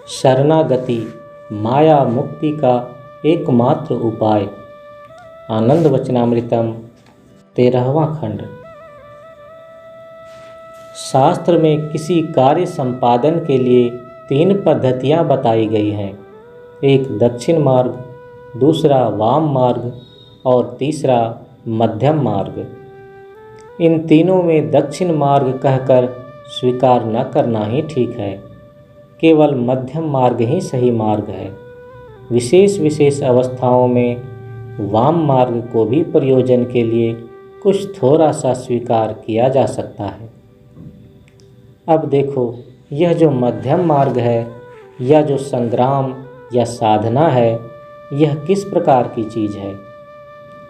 शरणागति माया मुक्ति का एकमात्र उपाय। आनंद वचनामृतम 13वां खंड। शास्त्र में किसी कार्य संपादन के लिए 3 पद्धतियां बताई गई हैं। एक दक्षिण मार्ग, दूसरा वाम मार्ग और तीसरा मध्यम मार्ग। इन तीनों में दक्षिण मार्ग कहकर स्वीकार न करना ही ठीक है। केवल मध्यम मार्ग ही सही मार्ग है। विशेष अवस्थाओं में वाम मार्ग को भी प्रयोजन के लिए कुछ थोड़ा सा स्वीकार किया जा सकता है। अब देखो, यह जो मध्यम मार्ग है या जो संग्राम या साधना है, यह किस प्रकार की चीज़ है।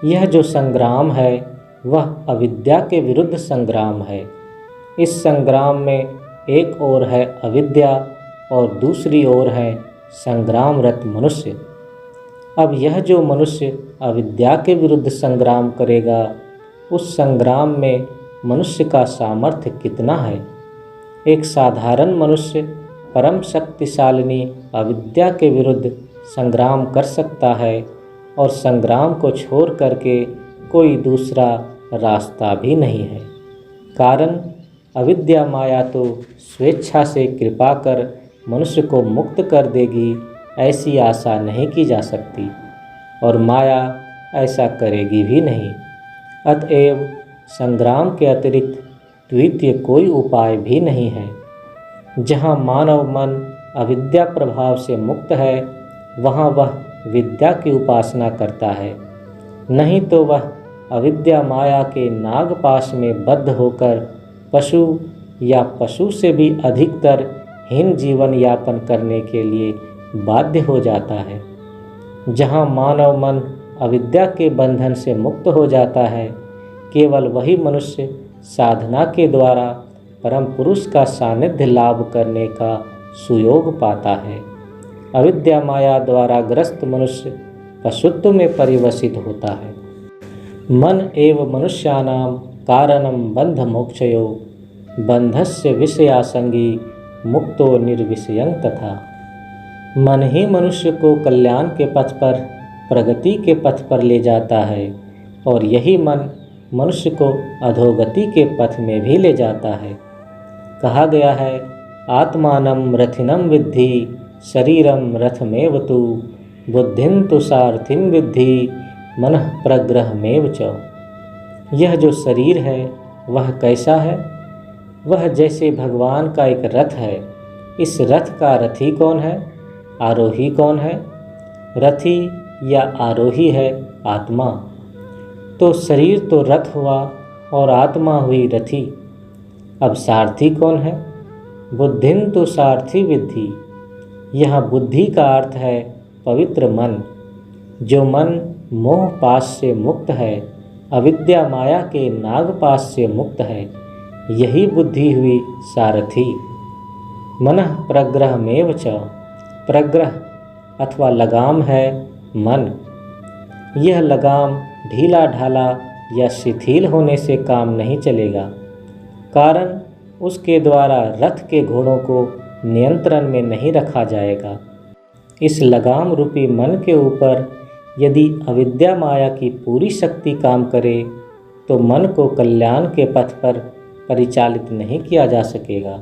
यह जो संग्राम है वह अविद्या के विरुद्ध संग्राम है। इस संग्राम में एक ओर है अविद्या और दूसरी ओर है संग्रामरत मनुष्य। अब यह जो मनुष्य अविद्या के विरुद्ध संग्राम करेगा, उस संग्राम में मनुष्य का सामर्थ्य कितना है। एक साधारण मनुष्य परम शक्तिशालिनी अविद्या के विरुद्ध संग्राम कर सकता है और संग्राम को छोड़ करके कोई दूसरा रास्ता भी नहीं है। कारण अविद्या माया तो स्वेच्छा से कृपा कर मनुष्य को मुक्त कर देगी, ऐसी आशा नहीं की जा सकती और माया ऐसा करेगी भी नहीं। अतएव संग्राम के अतिरिक्त द्वितीय कोई उपाय भी नहीं है। जहाँ मानव मन अविद्या प्रभाव से मुक्त है, वहाँ वह विद्या की उपासना करता है। नहीं तो वह अविद्या माया के नागपाश में बद्ध होकर पशु या पशु से भी अधिकतर हीन जीवन यापन करने के लिए बाध्य हो जाता है। जहाँ मानव मन अविद्या के बंधन से मुक्त हो जाता है, केवल वही मनुष्य साधना के द्वारा परम पुरुष का सानिध्य लाभ करने का सुयोग पाता है। अविद्या माया द्वारा ग्रस्त मनुष्य पशुत्व में परिवसित होता है। मन एव मनुष्याणां कारणं बंध मोक्षयो बंधस्य विषयासंगी मुक्तो निर्विषयं तथा। मन ही मनुष्य को कल्याण के पथ पर, प्रगति के पथ पर ले जाता है और यही मन मनुष्य को अधोगति के पथ में भी ले जाता है। कहा गया है, आत्मानं रथिनं विद्धि शरीरं रथमेव तु बुद्धिं तु सारथिं विद्धि मनः प्रग्रहमेव च। यह जो शरीर है वह कैसा है। वह जैसे भगवान का एक रथ है। इस रथ का रथी कौन है, आरोही कौन है। रथी या आरोही है आत्मा। तो शरीर तो रथ हुआ और आत्मा हुई रथी। अब सारथी कौन है। बुद्धिं तो सारथी विद्धि। यह बुद्धि का अर्थ है पवित्र मन। जो मन मोह पाश से मुक्त है, अविद्या माया के नागपाश से मुक्त है, यही बुद्धि हुई सारथी। मनः प्रग्रहमेव च। प्रग्रह अथवा लगाम है मन। यह लगाम ढीला ढाला या शिथिल होने से काम नहीं चलेगा। कारण उसके द्वारा रथ के घोड़ों को नियंत्रण में नहीं रखा जाएगा। इस लगाम रूपी मन के ऊपर यदि अविद्या माया की पूरी शक्ति काम करे, तो मन को कल्याण के पथ पर परिचालित नहीं किया जा सकेगा।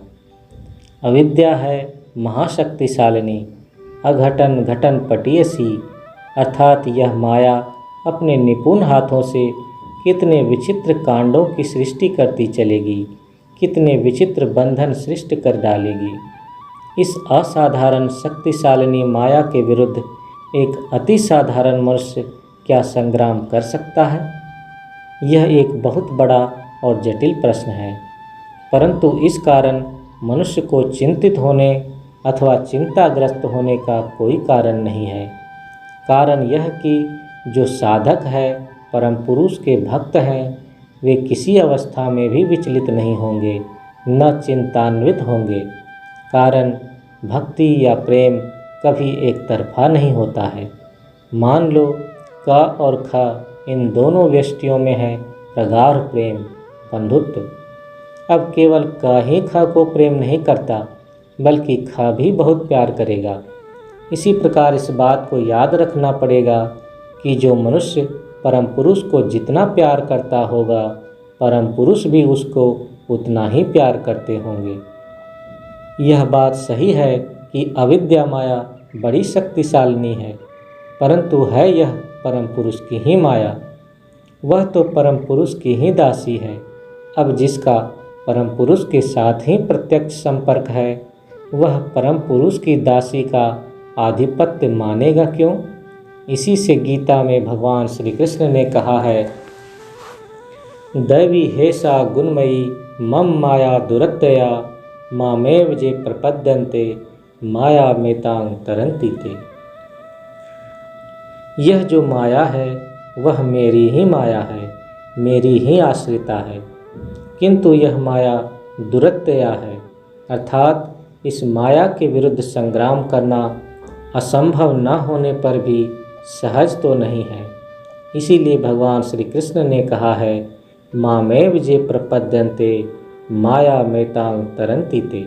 अविद्या है महाशक्तिशालिनी, अघटन घटन पटीयसी। अर्थात यह माया अपने निपुण हाथों से कितने विचित्र कांडों की सृष्टि करती चलेगी, कितने विचित्र बंधन सृष्ट कर डालेगी। इस असाधारण शक्तिशालिनी माया के विरुद्ध एक अति साधारण मनुष्य क्या संग्राम कर सकता है। यह एक बहुत बड़ा और जटिल प्रश्न है, परंतु इस कारण मनुष्य को चिंतित होने अथवा चिंताग्रस्त होने का कोई कारण नहीं है। कारण यह कि जो साधक है, परम पुरुष के भक्त हैं, वे किसी अवस्था में भी विचलित नहीं होंगे, न चिंतान्वित होंगे। कारण भक्ति या प्रेम कभी एक तरफा नहीं होता है। मान लो क और ख इन दोनों व्यष्टियों में है प्रगाढ़ प्रेम, बंधुत्व। अब केवल क ही ख को प्रेम नहीं करता, बल्कि खा भी बहुत प्यार करेगा। इसी प्रकार इस बात को याद रखना पड़ेगा कि जो मनुष्य परम पुरुष को जितना प्यार करता होगा, परम पुरुष भी उसको उतना ही प्यार करते होंगे। यह बात सही है कि अविद्या माया बड़ी शक्तिशालिनी है, परंतु है यह परम पुरुष की ही माया। वह तो परम पुरुष की ही दासी है। अब जिसका परम पुरुष के साथ ही प्रत्यक्ष संपर्क है, वह परम पुरुष की दासी का आधिपत्य मानेगा क्यों? इसी से गीता में भगवान श्री कृष्ण ने कहा है, दैवी हेषा गुणमयी मम माया दुरत्यया मामेव जे प्रपद्यन्ते माया मेतांग तरन्ति ते। यह जो माया है वह मेरी ही माया है, मेरी ही आश्रिता है, किंतु यह माया दुरत्यया है, अर्थात इस माया के विरुद्ध संग्राम करना असंभव न होने पर भी सहज तो नहीं है। इसीलिए भगवान श्री कृष्ण ने कहा है, मामेव जे प्रपद्यन्ते माया मेतांग तरन्ति ते,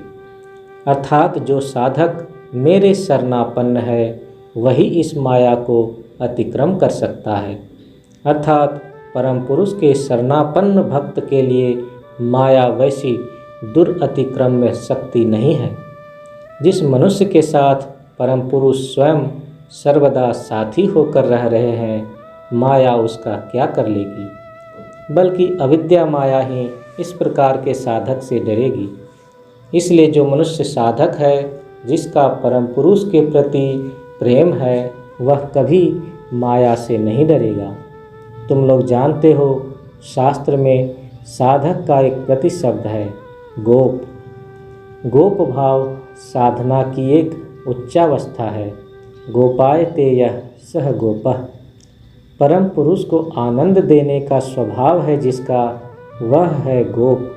अर्थात जो साधक मेरे शरणापन्न है वही इस माया को अतिक्रम कर सकता है। अर्थात परम पुरुष के शरणापन्न भक्त के लिए माया वैसी दुरतिक्रम्य शक्ति नहीं है। जिस मनुष्य के साथ परम पुरुष स्वयं सर्वदा साथी होकर रह रहे हैं, माया उसका क्या कर लेगी? बल्कि अविद्या माया ही इस प्रकार के साधक से डरेगी। इसलिए जो मनुष्य साधक है, जिसका परम पुरुष के प्रति प्रेम है, वह कभी माया से नहीं डरेगा। तुम लोग जानते हो, शास्त्र में साधक का एक प्रतिशब्द है गोप। गोप भाव साधना की एक उच्चावस्था है। गोपायते यः सह गोपः। परम पुरुष को आनंद देने का स्वभाव है जिसका, वह है गोप।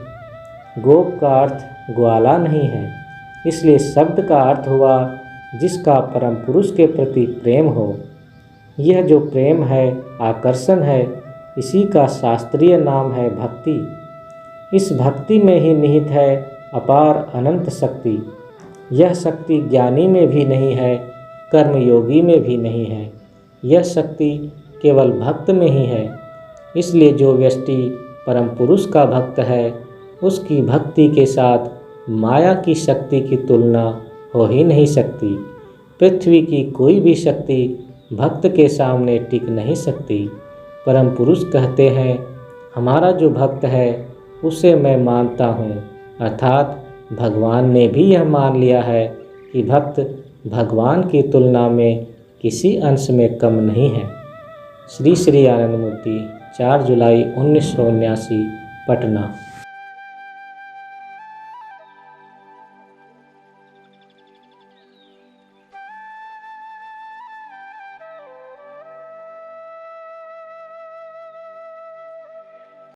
गोप का अर्थ ग्वाला नहीं है, इसलिए शब्द का अर्थ हुआ जिसका परम पुरुष के प्रति प्रेम हो। यह जो प्रेम है, आकर्षण है, इसी का शास्त्रीय नाम है भक्ति। इस भक्ति में ही निहित है अपार अनंत शक्ति। यह शक्ति ज्ञानी में भी नहीं है, कर्मयोगी में भी नहीं है। यह शक्ति केवल भक्त में ही है। इसलिए जो व्यक्ति परम पुरुष का भक्त है, उसकी भक्ति के साथ माया की शक्ति की तुलना हो ही नहीं सकती। पृथ्वी की कोई भी शक्ति भक्त के सामने टिक नहीं सकती। परम पुरुष कहते हैं, हमारा जो भक्त है उसे मैं मानता हूँ, अर्थात भगवान ने भी यह मान लिया है कि भक्त भगवान की तुलना में किसी अंश में कम नहीं है। श्री श्री आनंद मूर्ति, 4 जुलाई 1979, पटना।